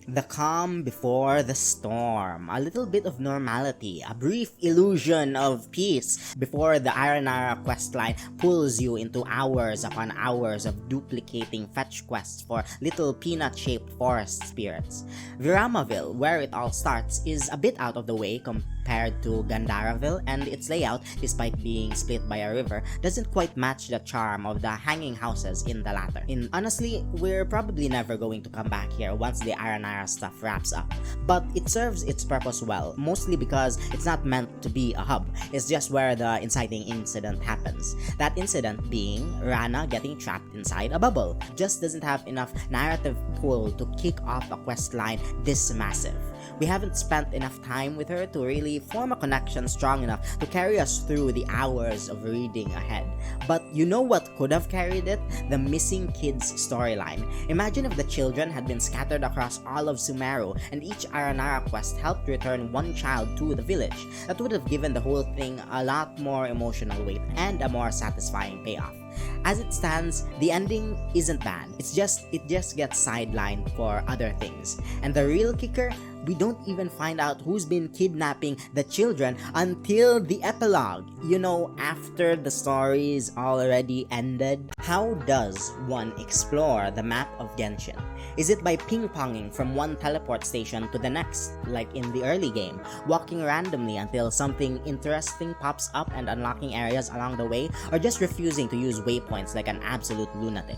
The calm before the storm, a little bit of normality, a brief illusion of peace before the Aranara Questline pulls you into hours upon hours of duplicating fetch quests for little peanut-shaped forest spirits. Viramaville, where it all starts, is a bit out of the way compared to Gandaraville, and its layout, despite being split by a river, doesn't quite match the charm of the hanging houses in the latter. Honestly, we're probably never going to come back here once the Aranara stuff wraps up, but it serves its purpose well, mostly because it's not meant to be a hub. It's just where the inciting incident happens. That incident being Rana getting trapped inside a bubble. Just doesn't have enough narrative pull to kick off a quest line this massive. We haven't spent enough time with her to really form a connection strong enough to carry us through the hours of reading ahead. But you know what could have carried it? The missing kids storyline. Imagine if the children had been scattered across all of Sumeru and each Aranara quest helped return one child to the village. That would have given the whole thing a lot more emotional weight and a more satisfying payoff. As it stands, the ending isn't bad. It just gets sidelined for other things. And the real kicker, we don't even find out who's been kidnapping the children until the epilogue. You know, after the story's already ended. How does one explore the map of Genshin? Is it by ping-ponging from one teleport station to the next, like in the early game, walking randomly until something interesting pops up and unlocking areas along the way, or just refusing to use waypoints like an absolute lunatic?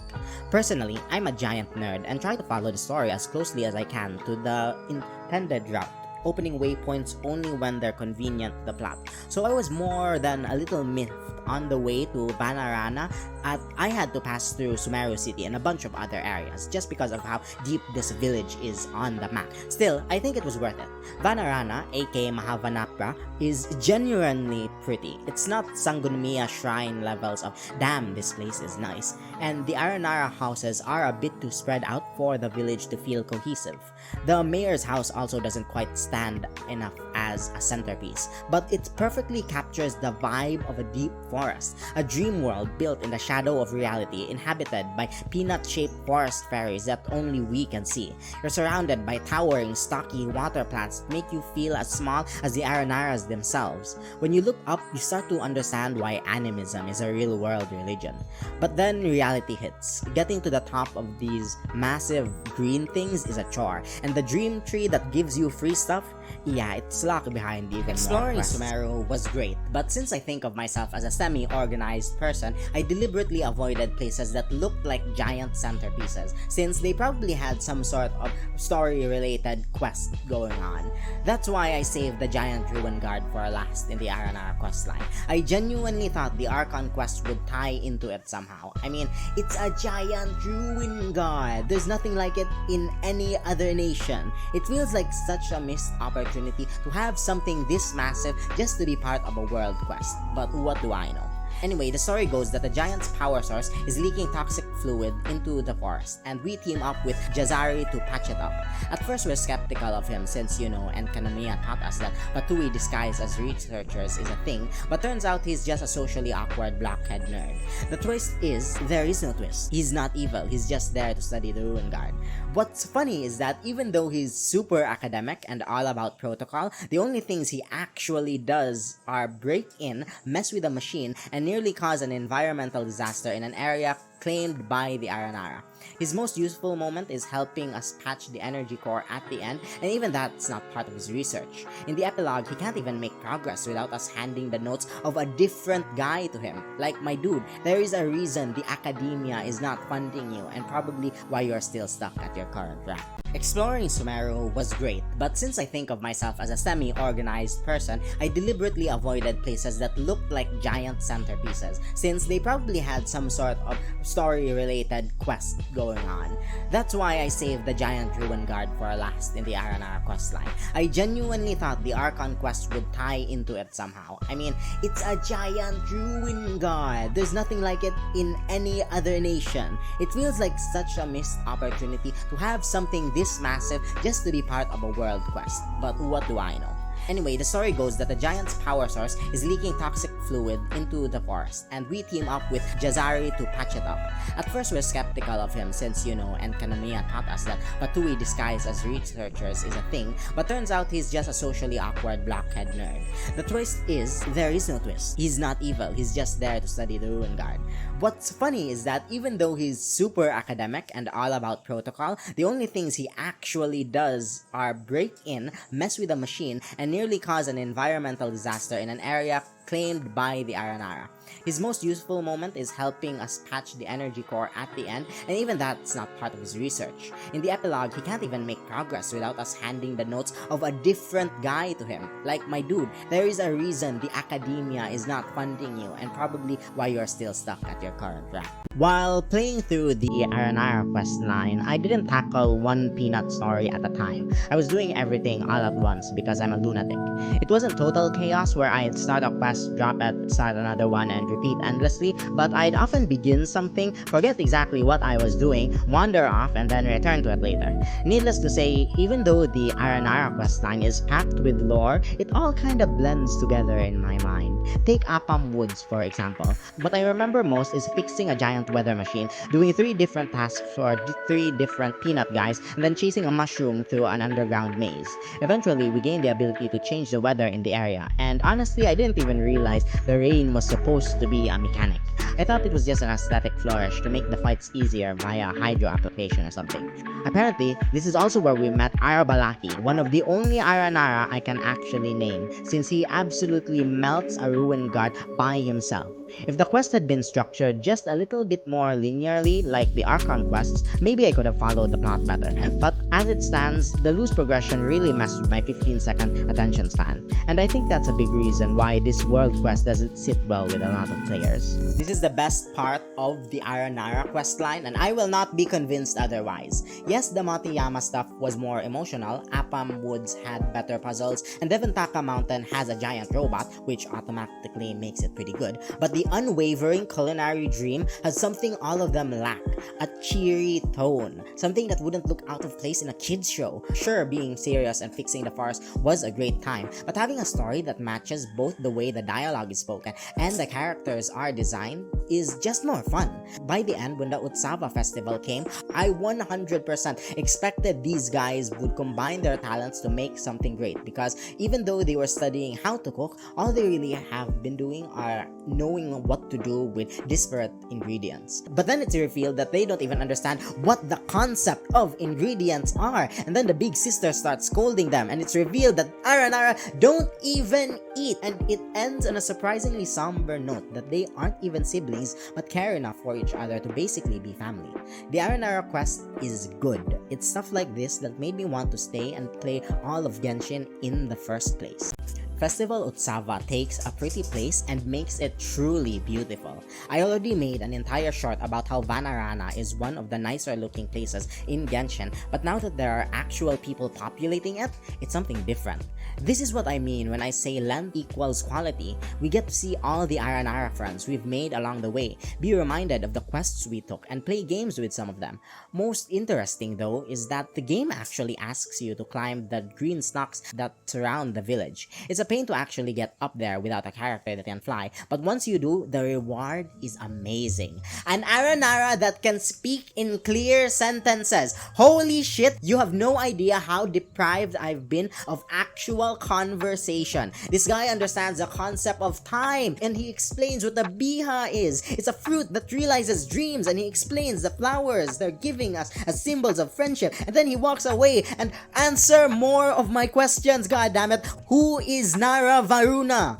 Personally, I'm a giant nerd and try to follow the story as closely as I can to the intended route, opening waypoints only when they're convenient to the plot. So I was more than a little miffed on the way to Vanarana. I had to pass through Sumeru City and a bunch of other areas just because of how deep this village is on the map. Still, I think it was worth it. Vanarana, aka Mahavanapra, is genuinely pretty. It's not Sangunomiya shrine levels of damn, this place is nice. And the Aranara houses are a bit too spread out for the village to feel cohesive. The mayor's house also doesn't quite stand enough as a centerpiece, but it perfectly captures the vibe of a deep forest, a dream world built in the shadow of reality, inhabited by peanut-shaped forest fairies that only we can see. You're surrounded by towering, stocky water plants that make you feel as small as the Aranaras themselves. When you look up, you start to understand why animism is a real-world religion. But then reality hits. Getting to the top of these massive green things is a chore, and the dream tree that gives you free stuff, yeah, it's locked behind even Exploring more quests. Sumeru was great, but since I think of myself as a semi-organized person, I deliberately avoided places that looked like giant centerpieces, since they probably had some sort of story-related quest going on. That's why I saved the giant ruin guard for last in the Aranara Questline. I genuinely thought the Archon quest would tie into it somehow. I mean, it's a giant ruin guard. There's nothing like it in any other nation. It feels like such a missed opportunity to have something this massive just to be part of a world quest. But what do I know? Anyway, the story goes that the giant's power source is leaking toxic fluid into the forest, and we team up with Jazari to patch it up. At first, we're skeptical of him since, you know, Enkanomiya taught us that Patui disguised as researchers is a thing, but turns out he's just a socially awkward blockhead nerd. The twist is, there is no twist. He's not evil, he's just there to study the Ruin Guard. What's funny is that even though he's super academic and all about protocol, the only things he actually does are break in, mess with a machine, and nearly cause an environmental disaster in an area claimed by the Aranara. His most useful moment is helping us patch the energy core at the end, and even that's not part of his research. In the epilogue, he can't even make progress without us handing the notes of a different guy to him. Like, my dude, there is a reason the academia is not funding you, and probably why you're still stuck at your current rank. Exploring Sumeru was great, but since I think of myself as a semi-organized person, I deliberately avoided places that looked like giant centerpieces, since they probably had some sort of story-related quest going on. That's why I saved the giant ruin guard for last in the Aranara Questline. I genuinely thought the Archon quest would tie into it somehow. I mean, it's a giant ruin guard. There's nothing like it in any other nation. It feels like such a missed opportunity to have something this massive just to be part of a world quest. But what do I know? Anyway, the story goes that the giant's power source is leaking toxic fluid into the forest, and we team up with Jazari to patch it up. At first, we're skeptical of him since, and Kanomiya taught us that Patui disguised as researchers is a thing, but turns out he's just a socially awkward blockhead nerd. The twist is, there is no twist. He's not evil, he's just there to study the Ruin Guard. What's funny is that even though he's super academic and all about protocol, the only things he actually does are break in, mess with a machine, and nearly cause an environmental disaster in an area claimed by the Aranara. His most useful moment is helping us patch the energy core at the end, and even that's not part of his research. In the epilogue, he can't even make progress without us handing the notes of a different guy to him. Like, my dude, there is a reason the academia is not funding you, and probably why you're still stuck at your current rank. While playing through the Aranara Questline, I didn't tackle one peanut story at a time. I was doing everything all at once because I'm a lunatic. It wasn't total chaos where I'd start a quest, drop it, start another one, and repeat endlessly, but I'd often begin something, forget exactly what I was doing, wander off, and then return to it later. Needless to say, even though the Aranara Questline is packed with lore, it all kind of blends together in my mind. Take Apam Woods, for example. What I remember most is fixing a giant weather machine, doing 3 different tasks for 3 different peanut guys, and then chasing a mushroom through an underground maze. Eventually, we gained the ability to change the weather in the area, and honestly, I didn't even realize the rain was supposed to be a mechanic. I thought it was just an aesthetic flourish to make the fights easier via hydro application or something. Apparently, this is also where we met Arabalaki, one of the only Aranara I can actually name, since he absolutely melts a Ruin Guard by himself. If the quest had been structured just a little bit more linearly like the Archon quests, maybe I could have followed the plot better. But as it stands, the loose progression really messed with my 15-second attention span. And I think that's a big reason why this world quest doesn't sit well with a lot of players. This is the best part of the Aranara questline, and I will not be convinced otherwise. Yes, the Matiyama stuff was more emotional, Apam Woods had better puzzles, and Devantaka Mountain has a giant robot, which automatically makes it pretty good, but the unwavering culinary dream has something all of them lack, a cheery tone, something that wouldn't look out of place in a kids show. Sure, being serious and fixing the farce was a great time, but having a story that matches both the way the dialogue is spoken and the characters are designed is just more fun. By the end, when the Utsava festival came, I 100% expected these guys would combine their talents to make something great, because even though they were studying how to cook, all they really have been doing are knowing what to do with disparate ingredients. But then it's revealed that they don't even understand what the concept of ingredients are, and then the big sister starts scolding them, and it's revealed that Aranara don't even eat, and it ends on a surprisingly somber note that they aren't even siblings but care enough for each other to basically be family. The Aranara quest is good. It's stuff like this that made me want to stay and play all of Genshin in the first place. Festival Utsava takes a pretty place and makes it truly beautiful. I already made an entire short about how Vanarana is one of the nicer looking places in Genshin, but now that there are actual people populating it, it's something different. This is what I mean when I say length equals quality. We get to see all the Aranara friends we've made along the way, be reminded of the quests we took, and play games with some of them. Most interesting though is that the game actually asks you to climb the green stalks that surround the village. It's a pain to actually get up there without a character that can fly, but once you do, the reward is amazing. An Aranara that can speak in clear sentences. Holy shit, you have no idea how deprived I've been of actual conversation. This guy understands the concept of time, and he explains what a biha is. It's a fruit that realizes dreams, and he explains the flowers they're giving us as symbols of friendship, and then he walks away and answer more of my questions. God damn it, who is Nara Varuna?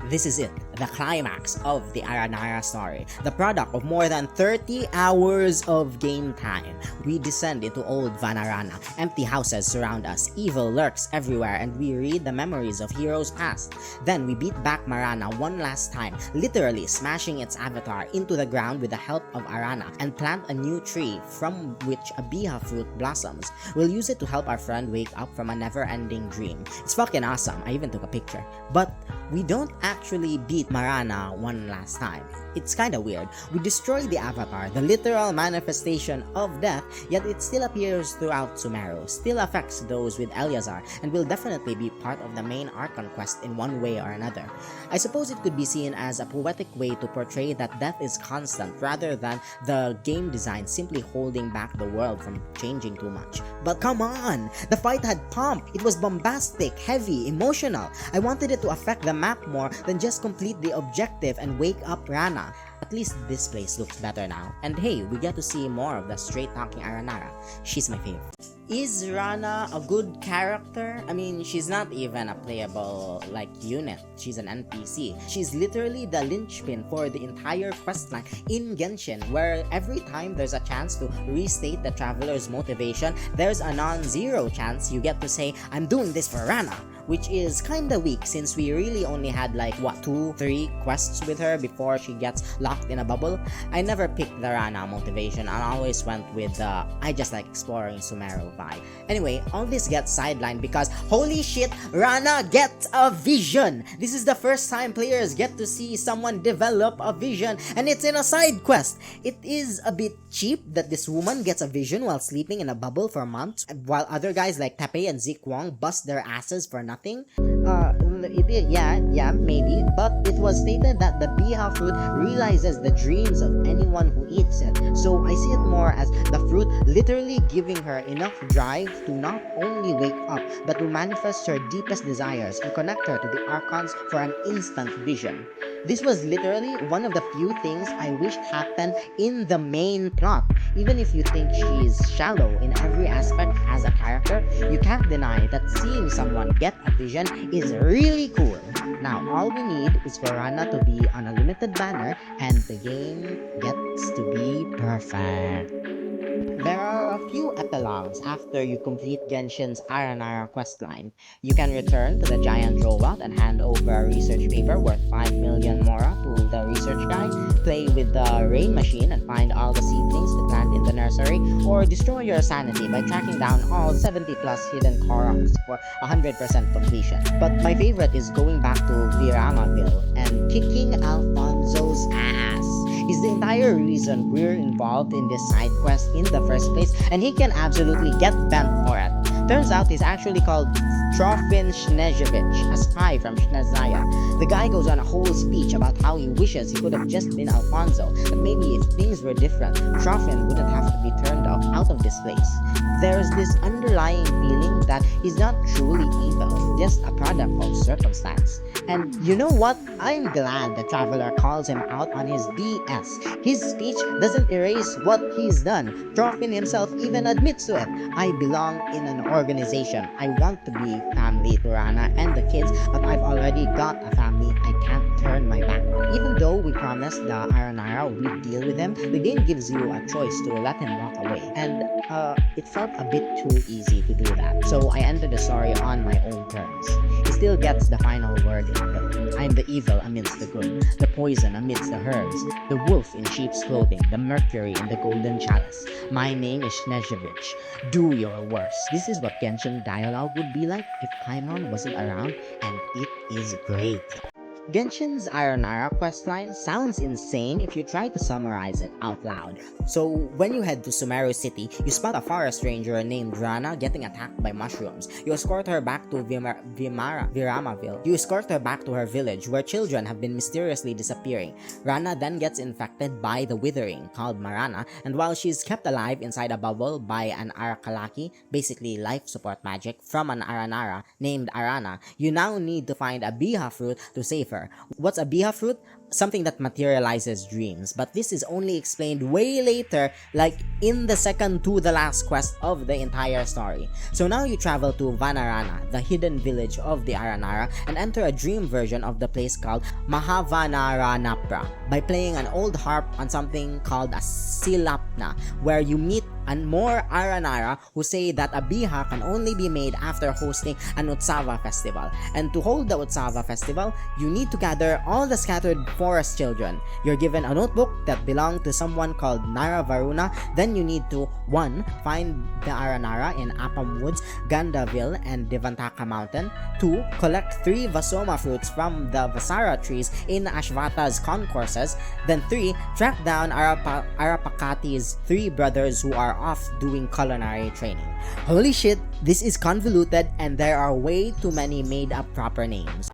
This is it, the climax of the Aranara story, the product of more than 30 hours of game time. We descend into old Vanarana, empty houses surround us, evil lurks everywhere, and we read the memories of heroes past. Then we beat back Marana one last time, literally smashing its avatar into the ground with the help of Arana, and plant a new tree from which a biha fruit blossoms. We'll use it to help our friend wake up from a never-ending dream. It's fucking awesome, I even took a picture. But we don't actually beat Marana one last time. It's kinda weird. We destroy the Avatar, the literal manifestation of death, yet it still appears throughout Sumeru, still affects those with Eleazar, and will definitely be part of the main Archon quest in one way or another. I suppose it could be seen as a poetic way to portray that death is constant rather than the game design simply holding back the world from changing too much. But come on! The fight had pump! It was bombastic, heavy, emotional. I wanted it to affect the map more than just complete the objective and wake up Rana. At least this place looks better now. And hey, we get to see more of the straight-talking Aranara. She's my favorite. Is Rana a good character? I mean, she's not even a playable, unit. She's an NPC. She's literally the linchpin for the entire questline in Genshin, where every time there's a chance to restate the traveler's motivation, there's a non-zero chance you get to say, I'm doing this for Rana. Which is kinda weak since we really only had 2-3 quests with her before she gets locked in a bubble. I never picked the Rana motivation, I always went with the I just like exploring Sumeru vibe. Anyway, all this gets sidelined because holy shit, Rana gets a vision! This is the first time players get to see someone develop a vision, and it's in a side quest! It is a bit cheap that this woman gets a vision while sleeping in a bubble for months, while other guys like Tepe and Zik Wong bust their asses for nothing. Yeah, maybe, but it was stated that the Biha fruit realizes the dreams of anyone who eats it, so I see it more as the fruit literally giving her enough drive to not only wake up, but to manifest her deepest desires and connect her to the Archons for an instant vision. This was literally one of the few things I wished happened in the main plot. Even if you think she's shallow in every aspect as a character, you can't deny that seeing someone get a vision is really cool. Now, all we need is for Rana to be on a limited banner and the game gets to be perfect. There are a few epilogues after you complete Genshin's Aranara Questline. You can return to the giant robot and hand over a research paper worth 5 million mora to the research guy, play with the rain machine and find all the seedlings to plant in the nursery, or destroy your sanity by tracking down all 70 plus hidden Koroks for 100% completion. But my favorite is going back to Viramaville and kicking Alfonso's ass. He's the entire reason we're involved in this side quest in the first place, and he can absolutely get bent for it. Turns out he's actually called Trofim Snezhevich, a spy from Snezaya. The guy goes on a whole speech about how he wishes he could have just been Alfonso, but maybe if things were different, Trofim wouldn't have to be turned out of this place. There's this underlying feeling that he's not truly evil, just a product of circumstance. And you know what? I'm glad the Traveler calls him out on his BS. His speech doesn't erase what he's done. Trofim himself even admits to it. I belong in an organization. I want to be family to Rana and the kids, but I've already got a family I can't turn my back on. Even though we promised the Aranara we'd deal with him, the game gives you a choice to let him walk away. And it felt a bit too easy to do that. So I ended the story on my own terms. He still gets the final word in film. I'm the evil amidst the good, the poison amidst the herbs, the wolf in sheep's clothing, the mercury in the golden chalice. My name is Snezhevich. Do your worst. This is what Genshin dialogue would be like if Paimon wasn't around, and it is great. Genshin's Aranara questline sounds insane if you try to summarize it out loud. So, when you head to Sumeru City, you spot a forest ranger named Rana getting attacked by mushrooms. You escort her back to Viramaville. You escort her back to her village, where children have been mysteriously disappearing. Rana then gets infected by the Withering, called Marana, and while she's kept alive inside a bubble by an Arakalaki, basically life support magic, from an Aranara named Arana, you now need to find a Biha fruit to save her. What's a Biha fruit? Something that materializes dreams, but this is only explained way later, like in the second to the last quest of the entire story. So now you travel to Vanarana, the hidden village of the Aranara, and enter a dream version of the place called Mahavanaranapra by playing an old harp on something called a silapna, where you meet and more Aranara who say that a biha can only be made after hosting an Utsava festival. And to hold the Utsava festival, you need to gather all the scattered forest children. You're given a notebook that belonged to someone called Nara Varuna. Then you need to 1. Find the Aranara in Apam Woods, Gandaville, and Devantaka Mountain. 2. Collect 3 Vasoma fruits from the Vasara trees in Ashvata's concourses. Then 3. Track down Arapakati's 3 brothers who are off doing culinary training. Holy shit, this is convoluted and there are way too many made up proper names.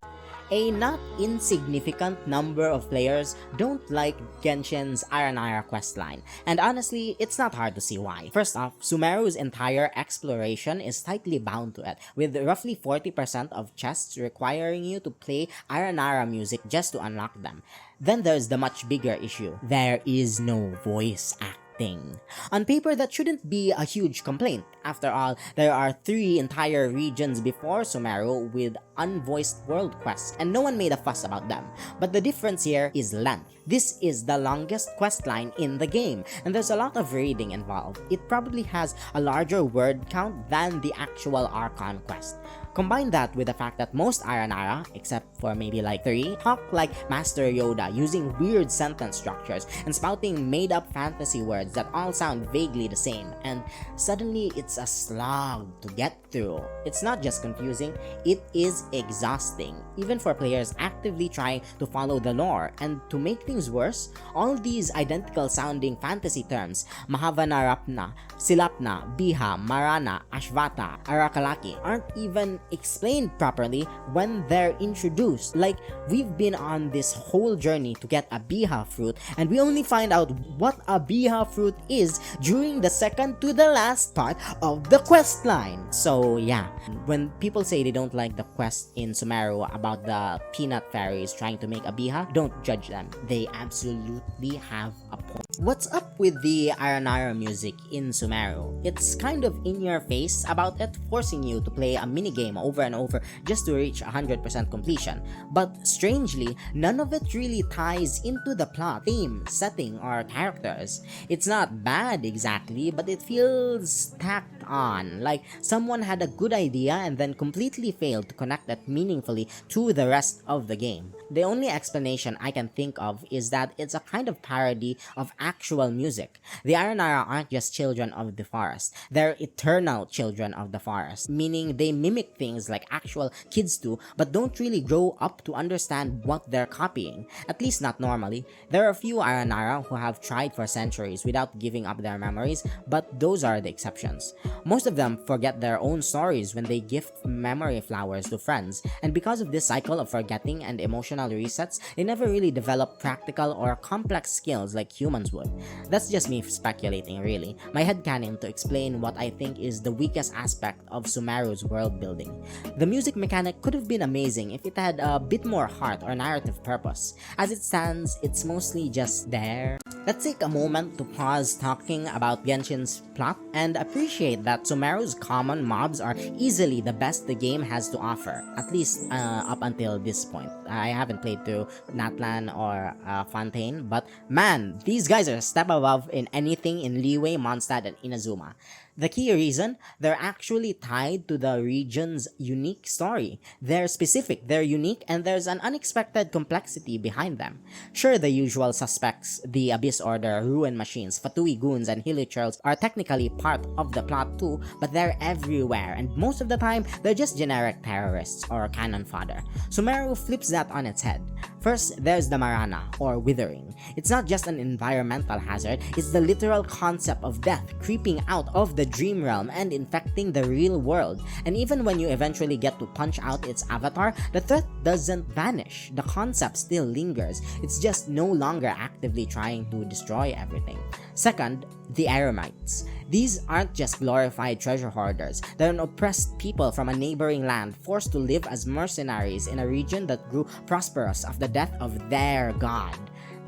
A not insignificant number of players don't like Genshin's Aranara Questline, and honestly, it's not hard to see why. First off, Sumeru's entire exploration is tightly bound to it, with roughly 40% of chests requiring you to play Aranara music just to unlock them. Then there's the much bigger issue. There is no voice acting. On paper, that shouldn't be a huge complaint. After all, there are 3 entire regions before Sumeru with unvoiced world quests, and no one made a fuss about them. But the difference here is length. This is the longest quest line in the game, and there's a lot of reading involved. It probably has a larger word count than the actual Archon quest. Combine that with the fact that most Aranara, except for maybe like 3, talk like Master Yoda, using weird sentence structures and spouting made-up fantasy words that all sound vaguely the same, and suddenly it's a slog to get through. It's not just confusing, it is exhausting, even for players actively trying to follow the lore. And to make things worse, all these identical sounding fantasy terms, Mahavanarapna, Silapna, Biha, Marana, Ashvata, Arakalaki, aren't even explained properly when they're introduced. Like, we've been on this whole journey to get a Biha fruit, and we only find out what a Biha fruit is during the second to the last part of the quest line. So yeah, when people say they don't like the quest in Sumeru about the peanut fairies trying to make a Biha, don't judge them. They absolutely have a point. What's up with the Aranara music in Sumeru? It's kind of in your face about it, forcing you to play a minigame over and over just to reach 100% completion. But strangely, none of it really ties into the plot, theme, setting, or characters. It's not bad exactly, but it feels tacked on, like someone had a good idea and then completely failed to connect it meaningfully to the rest of the game. The only explanation I can think of is that it's a kind of parody of actual music. The Aranara aren't just children of the forest, they're eternal children of the forest, meaning they mimic things like actual kids do, but don't really grow up to understand what they're copying, at least not normally. There are a few Aranara who have tried for centuries without giving up their memories, but those are the exceptions. Most of them forget their own stories when they gift memory flowers to friends, and because of this cycle of forgetting and emotional resets, they never really develop practical or complex skills like humans would. That's just me speculating, really. My headcanon to explain what I think is the weakest aspect of Sumeru's world building. The music mechanic could have been amazing if it had a bit more heart or narrative purpose. As it stands, it's mostly just there. Let's take a moment to pause talking about Genshin's plot and appreciate that Sumeru's common mobs are easily the best the game has to offer, at least up until this point. I haven't played through Natlan or Fontaine, but man, these guys are a step above in anything in Liyue, Mondstadt, and Inazuma. The key reason? They're actually tied to the region's unique story. They're specific, they're unique, and there's an unexpected complexity behind them. Sure, the usual suspects, the Abyss Order, Ruin Machines, Fatui Goons, and Hilichurls are technically part of the plot too, but they're everywhere, and most of the time, they're just generic terrorists or cannon fodder. Sumeru flips that on its head. First, there's the Marana, or Withering. It's not just an environmental hazard, it's the literal concept of death creeping out of the dream realm and infecting the real world. And even when you eventually get to punch out its avatar, the threat doesn't vanish. The concept still lingers. It's just no longer actively trying to destroy everything. Second, the Eremites. These aren't just glorified treasure hoarders. They're an oppressed people from a neighboring land forced to live as mercenaries in a region that grew prosperous after the death of their god.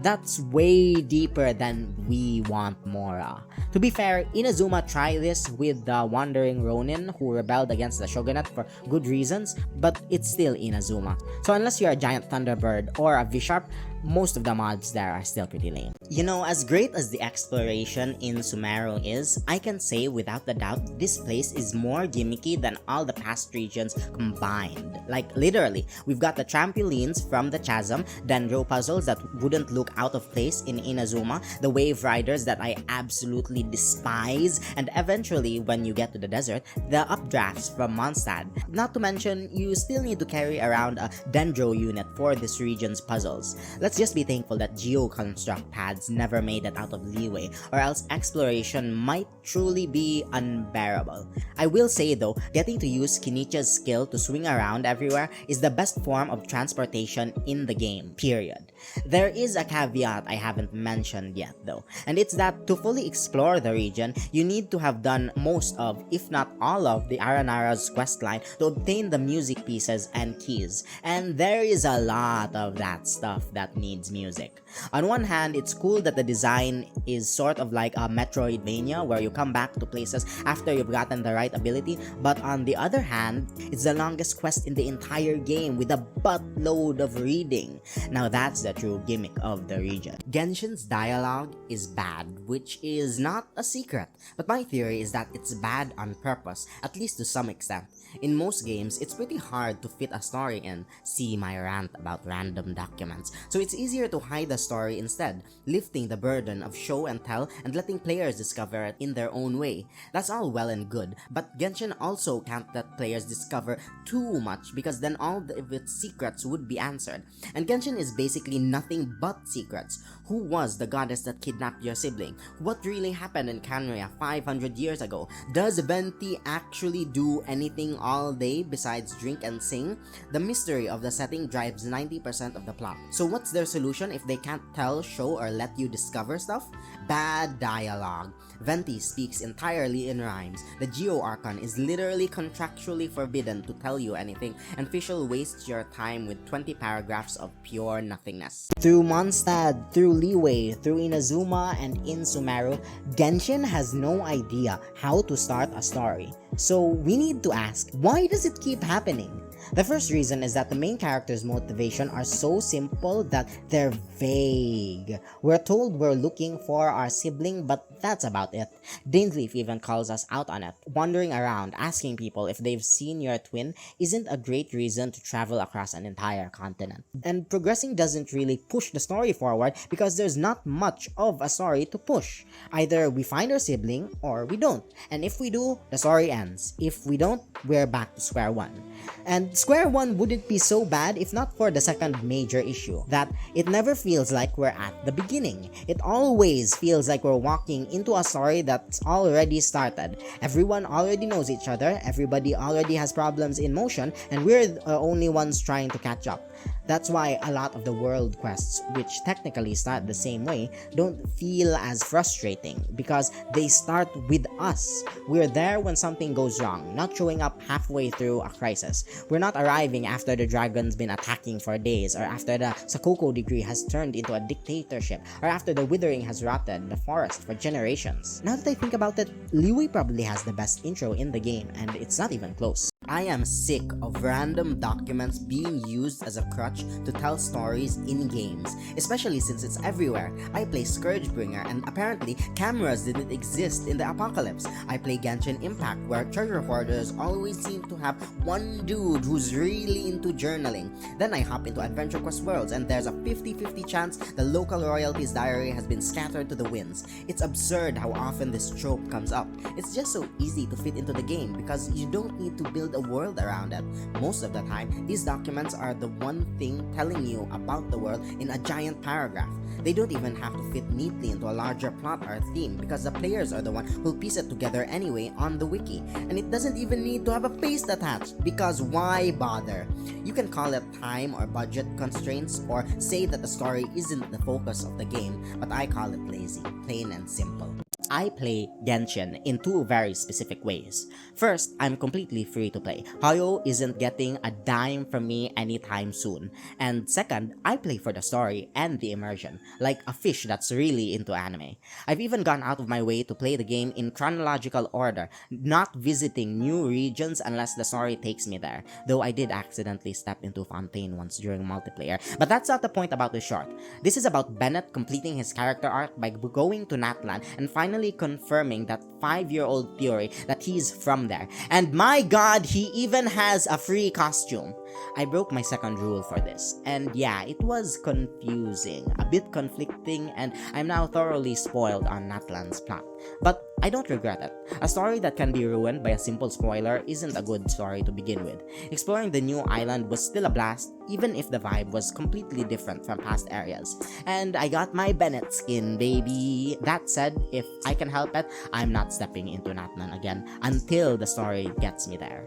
That's way deeper than we want Mora. To be fair, Inazuma tried this with the Wandering Ronin who rebelled against the shogunate for good reasons, but it's still Inazuma. So unless you're a giant Thunderbird or a Visharp, most of the mods there are still pretty lame. You know, as great as the exploration in Sumeru is, I can say without a doubt this place is more gimmicky than all the past regions combined. Like literally, we've got the trampolines from the chasm, dendro puzzles that wouldn't look out of place in Inazuma, the wave riders that I absolutely despise, and eventually when you get to the desert, the updrafts from Mondstadt. Not to mention, you still need to carry around a dendro unit for this region's puzzles. Let's just be thankful that geo-construct pads never made it out of Leeway, or else exploration might truly be unbearable. I will say though, getting to use Kinicha's skill to swing around everywhere is the best form of transportation in the game, period. There is a caveat I haven't mentioned yet though, and it's that to fully explore the region, you need to have done most of, if not all of, the Aranara's questline to obtain the music pieces and keys, and there is a lot of that stuff that needs music. On one hand, it's cool that the design is sort of like a Metroidvania where you come back to places after you've gotten the right ability, but on the other hand, it's the longest quest in the entire game with a buttload of reading. Now that's the true gimmick of the region. Genshin's dialogue is bad, which is not a secret, but my theory is that it's bad on purpose, at least to some extent. In most games, it's pretty hard to fit a story in, see my rant about random documents, so it's easier to hide the story instead, lifting the burden of show and tell and letting players discover it in their own way. That's all well and good, but Genshin also can't let players discover too much because then all of its secrets would be answered. And Genshin is basically nothing but secrets. Who was the goddess that kidnapped your sibling? What really happened in Canria 500 years ago? Does Venti actually do anything all day besides drink and sing? The mystery of the setting drives 90% of the plot. So what's their solution if they can't tell, show, or let you discover stuff? Bad dialogue. Venti speaks entirely in rhymes. The Geo Archon is literally contractually forbidden to tell you anything, and Fischl wastes your time with 20 paragraphs of pure nothingness. Through Mondstadt, through Leeway, through Inazuma, and in Sumeru, Genshin has no idea how to start a story. So we need to ask, why does it keep happening? The first reason is that the main character's motivation are so simple that they're vague. We're told we're looking for our sibling, but that's about it. Dainsleif even calls us out on it. Wandering around, asking people if they've seen your twin isn't a great reason to travel across an entire continent. And progressing doesn't really push the story forward because there's not much of a story to push. Either we find our sibling or we don't. And if we do, the story ends. If we don't, we're back to square one. And square one wouldn't be so bad if not for the second major issue, that it never feels like we're at the beginning. It always feels like we're walking into a story that's already started. Everyone already knows each other, everybody already has problems in motion, and we're the only ones trying to catch up. That's why a lot of the world quests, which technically start the same way, don't feel as frustrating because they start with us. We're there when something goes wrong, not showing up halfway through a crisis. We're not arriving after the dragon's been attacking for days, or after the Sakoko decree has turned into a dictatorship, or after the withering has rotted the forest for generations. Now that I think about it, Liwi probably has the best intro in the game, and it's not even close. I am sick of random documents being used as a crutch to tell stories in games, especially since it's everywhere. I play Scourgebringer, and apparently cameras didn't exist in the apocalypse. I play Genshin Impact, where treasure hoarders always seem to have one dude who's really into journaling. Then I hop into Adventure Quest Worlds, and there's a 50-50 chance the local royalty's diary has been scattered to the winds. It's absurd how often this trope comes up. It's just so easy to fit into the game because you don't need to build a world around it. Most of the time, these documents are the one thing telling you about the world in a giant paragraph. They don't even have to fit neatly into a larger plot or theme because the players are the one who'll piece it together anyway on the wiki. And it doesn't even need to have a paste attached because why bother? You can call it time or budget constraints or say that the story isn't the focus of the game, but I call it lazy, plain and simple. I play Genshin in two very specific ways. First, I'm completely free to play. Hayo isn't getting a dime from me anytime soon. And second, I play for the story and the immersion, like a fish that's really into anime. I've even gone out of my way to play the game in chronological order, not visiting new regions unless the story takes me there, though I did accidentally step into Fontaine once during multiplayer. But that's not the point about this short. This is about Bennett completing his character arc by going to Natlan and finally confirming that 5-year-old theory that he's from there. And my god, he even has a free costume. I broke my second rule for this, and yeah, it was confusing, a bit conflicting, and I'm now thoroughly spoiled on Natlan's plot. But I don't regret it. A story that can be ruined by a simple spoiler isn't a good story to begin with. Exploring the new island was still a blast, even if the vibe was completely different from past areas. And I got my Bennett skin, baby. That said, if I can help it, I'm not stepping into Natlan again until the story gets me there.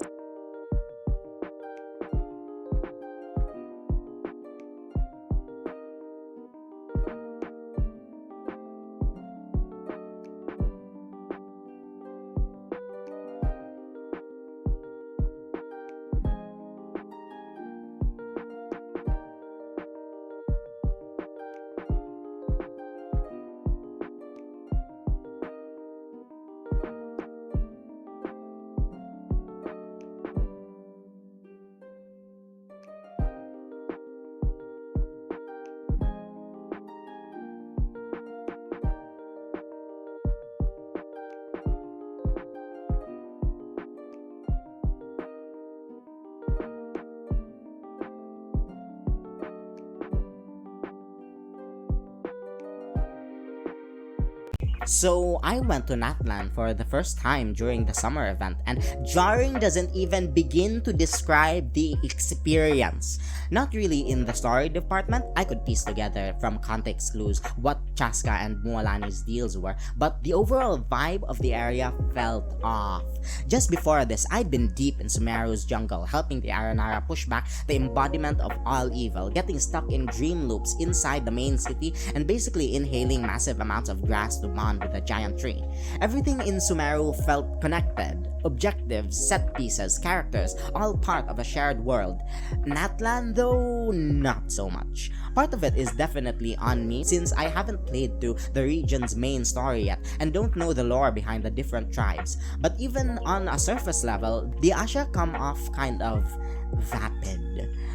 So I went to Natlan for the first time during the summer event, and jarring doesn't even begin to describe the experience. Not really in the story department, I could piece together from context clues what Chaska and Mualani's deals were, but the overall vibe of the area felt off. Just before this, I'd been deep in Sumeru's jungle, helping the Aranara push back the embodiment of all evil, getting stuck in dream loops inside the main city, and basically inhaling massive amounts of grass to bond with a giant tree. Everything in Sumeru felt connected. Objectives, set pieces, characters, all part of a shared world. Natlan, though, not so much. Part of it is definitely on me since I haven't played through the region's main story yet and don't know the lore behind the different tribes. But even on a surface level, the Asha come off kind of vapid.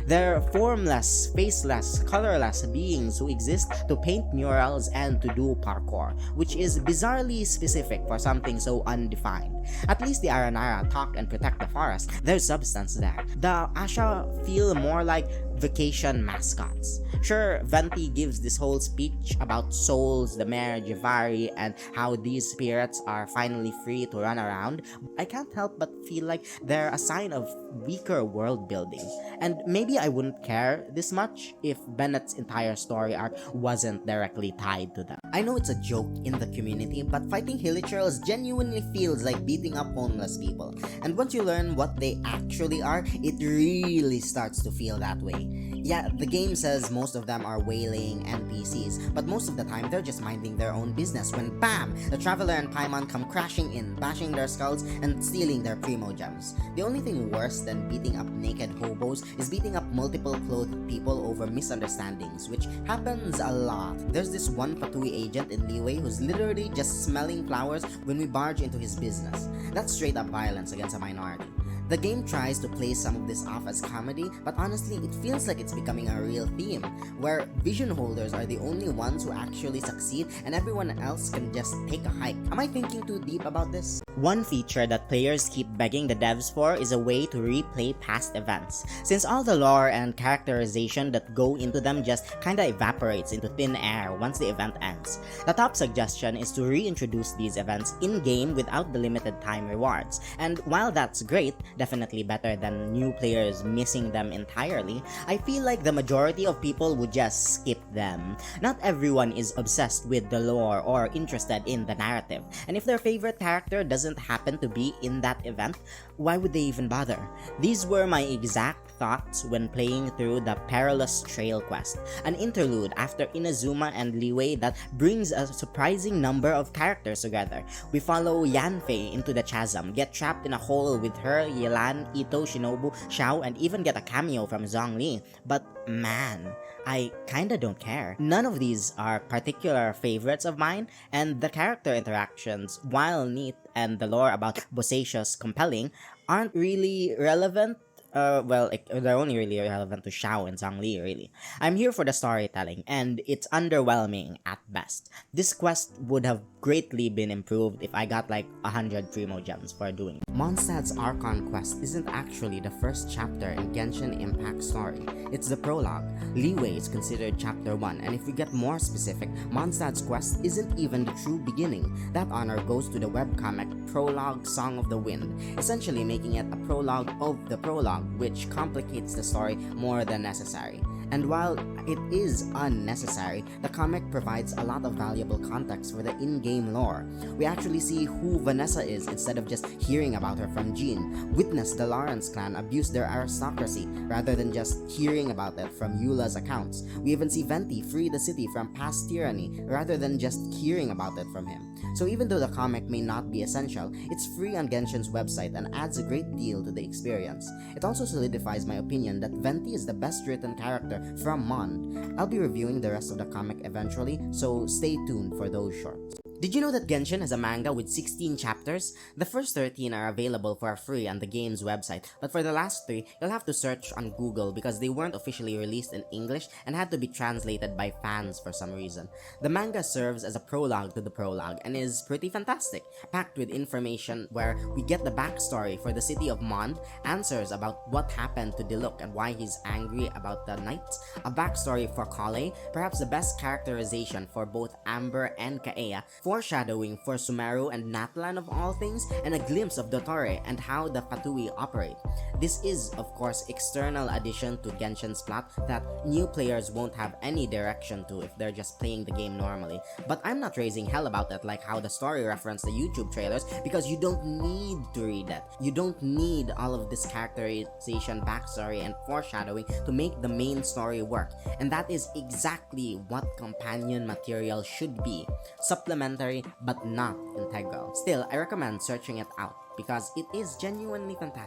They're formless, faceless, colorless beings who exist to paint murals and to do parkour, which is bizarrely specific for something so undefined. At least the Aranara talk and protect the forest. There's substance there. The Asha feel more like vacation mascots. Sure, Venti gives this whole speech about souls, the Mare Jivari, and how these spirits are finally free to run around. I can't help but feel like they're a sign of weaker world building. And maybe I wouldn't care this much if Bennett's entire story arc wasn't directly tied to them. I know it's a joke in the community, but fighting hilichurls genuinely feels like beating up homeless people. And once you learn what they actually are, it really starts to feel that way. Yeah, the game says most of them are waylaying NPCs, but most of the time they're just minding their own business when BAM! The Traveler and Paimon come crashing in, bashing their skulls and stealing their primo gems. The only thing worse than beating up naked hobos is beating up multiple clothed people over misunderstandings, which happens a lot. There's this one Fatui agent in Liyue who's literally just smelling flowers when we barge into his business. That's straight up violence against a minority. The game tries to play some of this off as comedy, but honestly, it feels like it's becoming a real theme, where vision holders are the only ones who actually succeed and everyone else can just take a hike. Am I thinking too deep about this? One feature that players keep begging the devs for is a way to replay past events, since all the lore and characterization that go into them just kinda evaporates into thin air once the event ends. The top suggestion is to reintroduce these events in-game without the limited time rewards, and while that's great, definitely better than new players missing them entirely, I feel like the majority of people would just skip them. Not everyone is obsessed with the lore or interested in the narrative, and if their favorite character doesn't happen to be in that event, why would they even bother? These were my exact thoughts when playing through the Perilous Trail quest, an interlude after Inazuma and Liyue that brings a surprising number of characters together. We follow Yanfei into the chasm, get trapped in a hole with her, Yelan, Ito, Shinobu, Xiao, and even get a cameo from Zhongli. But man, I kinda don't care. None of these are particular favorites of mine, and the character interactions, while neat and the lore about Bosacious compelling, aren't really relevant. They're only really relevant to Xiao and Zhongli, really. I'm here for the storytelling, and it's underwhelming at best. This quest would have greatly been improved if I got like 100 Primo Gems for doing it. Mondstadt's Archon quest isn't actually the first chapter in Genshin Impact's story. It's the prologue. Liyue is considered chapter 1, and if we get more specific, Mondstadt's quest isn't even the true beginning. That honor goes to the webcomic Prologue Song of the Wind, essentially making it a prologue of the prologue, which complicates the story more than necessary. And while it is unnecessary, the comic provides a lot of valuable context for the in-game lore. We actually see who Vanessa is instead of just hearing about her from Jean, witness the Lawrence clan abuse their aristocracy rather than just hearing about it from Eula's accounts. We even see Venti free the city from past tyranny rather than just hearing about it from him. So even though the comic may not be essential, it's free on Genshin's website and adds a great deal to the experience. It also solidifies my opinion that Venti is the best written character from Mond. I'll be reviewing the rest of the comic eventually, so stay tuned for those shorts. Did you know that Genshin has a manga with 16 chapters? The first 13 are available for free on the game's website, but for the last 3, you'll have to search on Google because they weren't officially released in English and had to be translated by fans for some reason. The manga serves as a prologue to the prologue and is pretty fantastic, packed with information where we get the backstory for the city of Mond, answers about what happened to Diluc and why he's angry about the Knights, a backstory for Kale, perhaps the best characterization for both Amber and Kaeya, foreshadowing for Sumeru and Natlan of all things, and a glimpse of Dottore and how the Fatui operate. This is, of course, external addition to Genshin's plot that new players won't have any direction to if they're just playing the game normally. But I'm not raising hell about it like how the story referenced the YouTube trailers, because you don't need to read it. You don't need all of this characterization, backstory, and foreshadowing to make the main story work. And that is exactly what companion material should be. Supplementary but not integral. Still, I recommend searching it out because it is genuinely fantastic.